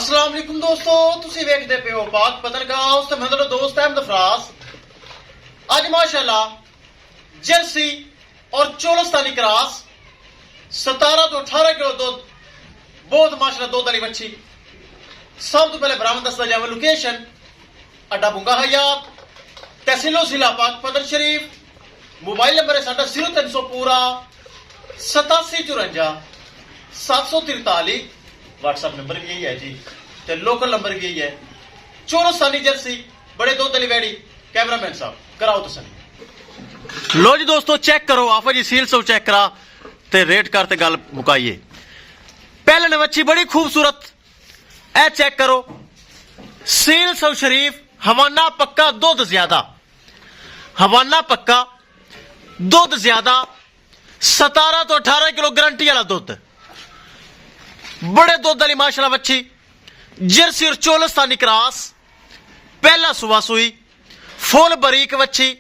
अस्सलाम वालेकुम दोस्तों, तुसी वेखदे पे हो पाक पतरगांव ते मैं तेरा दोस्त अहमद फराज। आज माशाल्लाह जर्सी और चोलस्तानी क्रॉस 17 तो 18 किलो दूध, बहुत माशाल्लाह दूध वाली मच्छी। सब तो पहले बरामद दसदा जावे लोकेशन अड्डा बुंगा हयात, तहसीलो जिला पाक पतर शरीफ। मोबाइल नंबर है साडा 0300 पूरा 8754 743। व्हाट्सएप नंबर भी यही है जी, ते लोकल नंबर भी यही है। चोलस्तानी जर्सी बड़े दूध वाली वैड़ी। कैमरामैन साहब कराओ तसल्ली। लो जी दोस्तों, चेक करो आफा जी, सील सब चेक करा ते रेट करते गल मुकाइए। पहले ने मच्छी बड़ी खूबसूरत, ए चेक करो, सील सब शरीफ, हवाना पक्का, दूध ज्यादा, हवाना पक्का, दूध ज्यादा, 17 तो 18 किलो गारंटी वाला दूध, बड़े दूध वाली माशाल्लाह मच्छी। जर्सी और चोलस्तानी क्रॉस, पहला सुबह सुई, फुल बरीक मच्छी,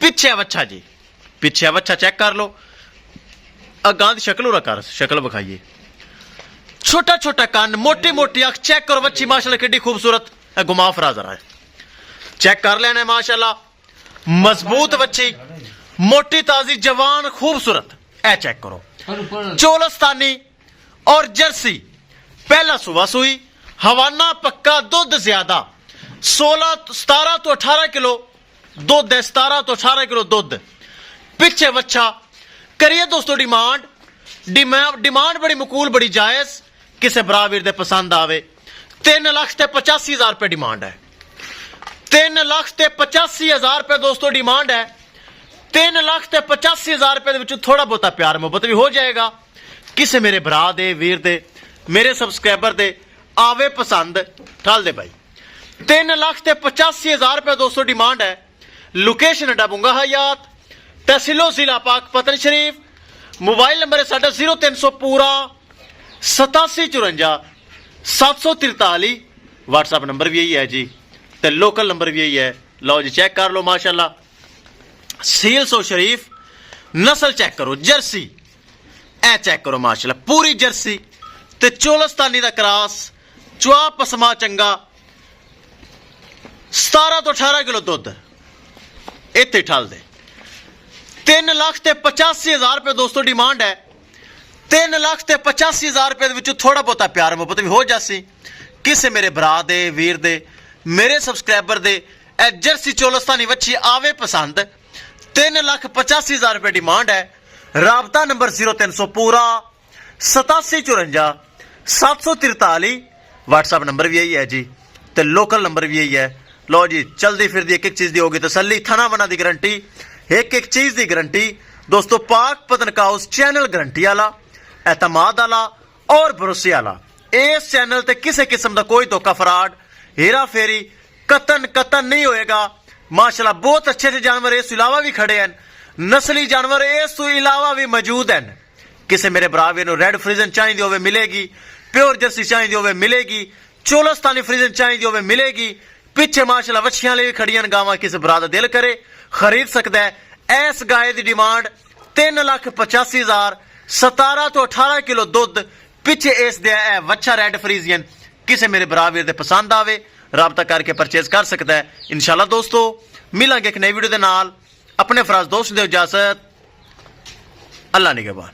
पिछे बच्चा जी, पिछे बच्चा चेक कर लो। अगां दी शक्ल उरा कर, शक्ल बखाइए, छोटा छोटा कान, मोटी मोटी अख, चेक करो मच्छी माशाल्लाह कितनी खूबसूरत। घुमा फरा जरा है, चेक कर लेना है माशाल्लाह, मजबूत मच्छी, मोटी ताजी जवान खूबसूरत। ए चेक करो, चोलस्तानी और जर्सी, पहला सुबह सुई, हवाना पक्का, दूध ज्यादा, 17 तो 18 किलो दूध है, 17 तो 18 किलो दूध, पिछे बच्चा। करिए दोस्तों डिमांड बड़ी मकूल, बड़ी जायज, किसे बराबर दे पसंद आवे। 3,85,000 रुपए डिमांड है, 3,85,000 रुपए दोस्तों डिमांड है। 3,85,000 रुपए थोड़ा बहुता प्यार मोहब्बत भी हो जाएगा। किसे मेरे भरा दे, वीर दे, मेरे सबसक्राइबर दे आवे पसंद, ठल दे भाई। 3,85,000 रुपए दोस्तों डिमांड है। लोकेशन अड्डा बुंगा हयात, तहसीलो जिला पाक पतन शरीफ। मोबाइल नंबर है साडा 0300 पूरा 8754 743। व्हाट्सएप नंबर भी यही है जी, ते लोकल नंबर भी यही है। लो जी चेक कर लो माशाल्लाह, सील सो शरीफ, नस्ल चेक करो जर्सी, ए चेक करो माशाल्लाह पूरी जर्सी ते चोलस्तानी दा क्रॉस, चुआ पसमा चंगा, 17 तो 18 किलो दुध इत्थे ठल दे। 3,85,000 रुपए दोस्तों डिमांड है। 3,85,000 रुपए थोड़ा बहुता प्यार मोहब्बत भी हो जासी। किसे मेरे भरा दे, वीर दे, मेरे सबसक्राइबर दे ए जर्सी चोलस्तानी वच्छी आवे पसंद। 3,85,000 रुपए डिमांड है। राबता नंबर 0300 पूरा 8754 743। व्हाट्सएप नंबर भी यही है जी, ते लोकल नंबर भी यही है। लो जी चलदी फिरदी एक एक चीज दी होगी तसल्ली, थना बना दी गारंटी, एक एक चीज दी गारंटी दोस्तों। पाक पतनकाउस चैनल गारंटी वाला, एतमाद वाला और भरोसे वाला। इस चैनल ते किसी किस्म का कोई धोखा, फ्रॉड, हेरा फेरी कतन नहीं होएगा। माशाल्लाह बहुत अच्छे अच्छे जानवर इस इलावा भी खड़े हैं, नस्ली जानवर इस इलावा भी मौजूद हैं। किसी मेरे बराबर रेड फ्रीजन चाहिए होवे मिलेगी, प्योर जर्सी चाहिए होवे मिलेगी, चोलस्तानी फ्रीजन चाहिए होवे मिलेगी। पिछे माशाल्लाह वछियां भी खड़ियां गावां, किसी बरा दा दिल करे खरीद सकता है। इस गाय की डिमांड 3,85,000, 17 तो 18 किलो दुध, पिछे इस दे वच्छा रेड फ्रीजियन। किसी मेरे बराबर दे पसंद आवे राबता करके परचेज कर सकता है। इंशाल्लाह दोस्तों मिलांगे एक नई वीडियो के नाल। अपने फराज दोस्त दे इजाजत, अल्लाह निगहबान।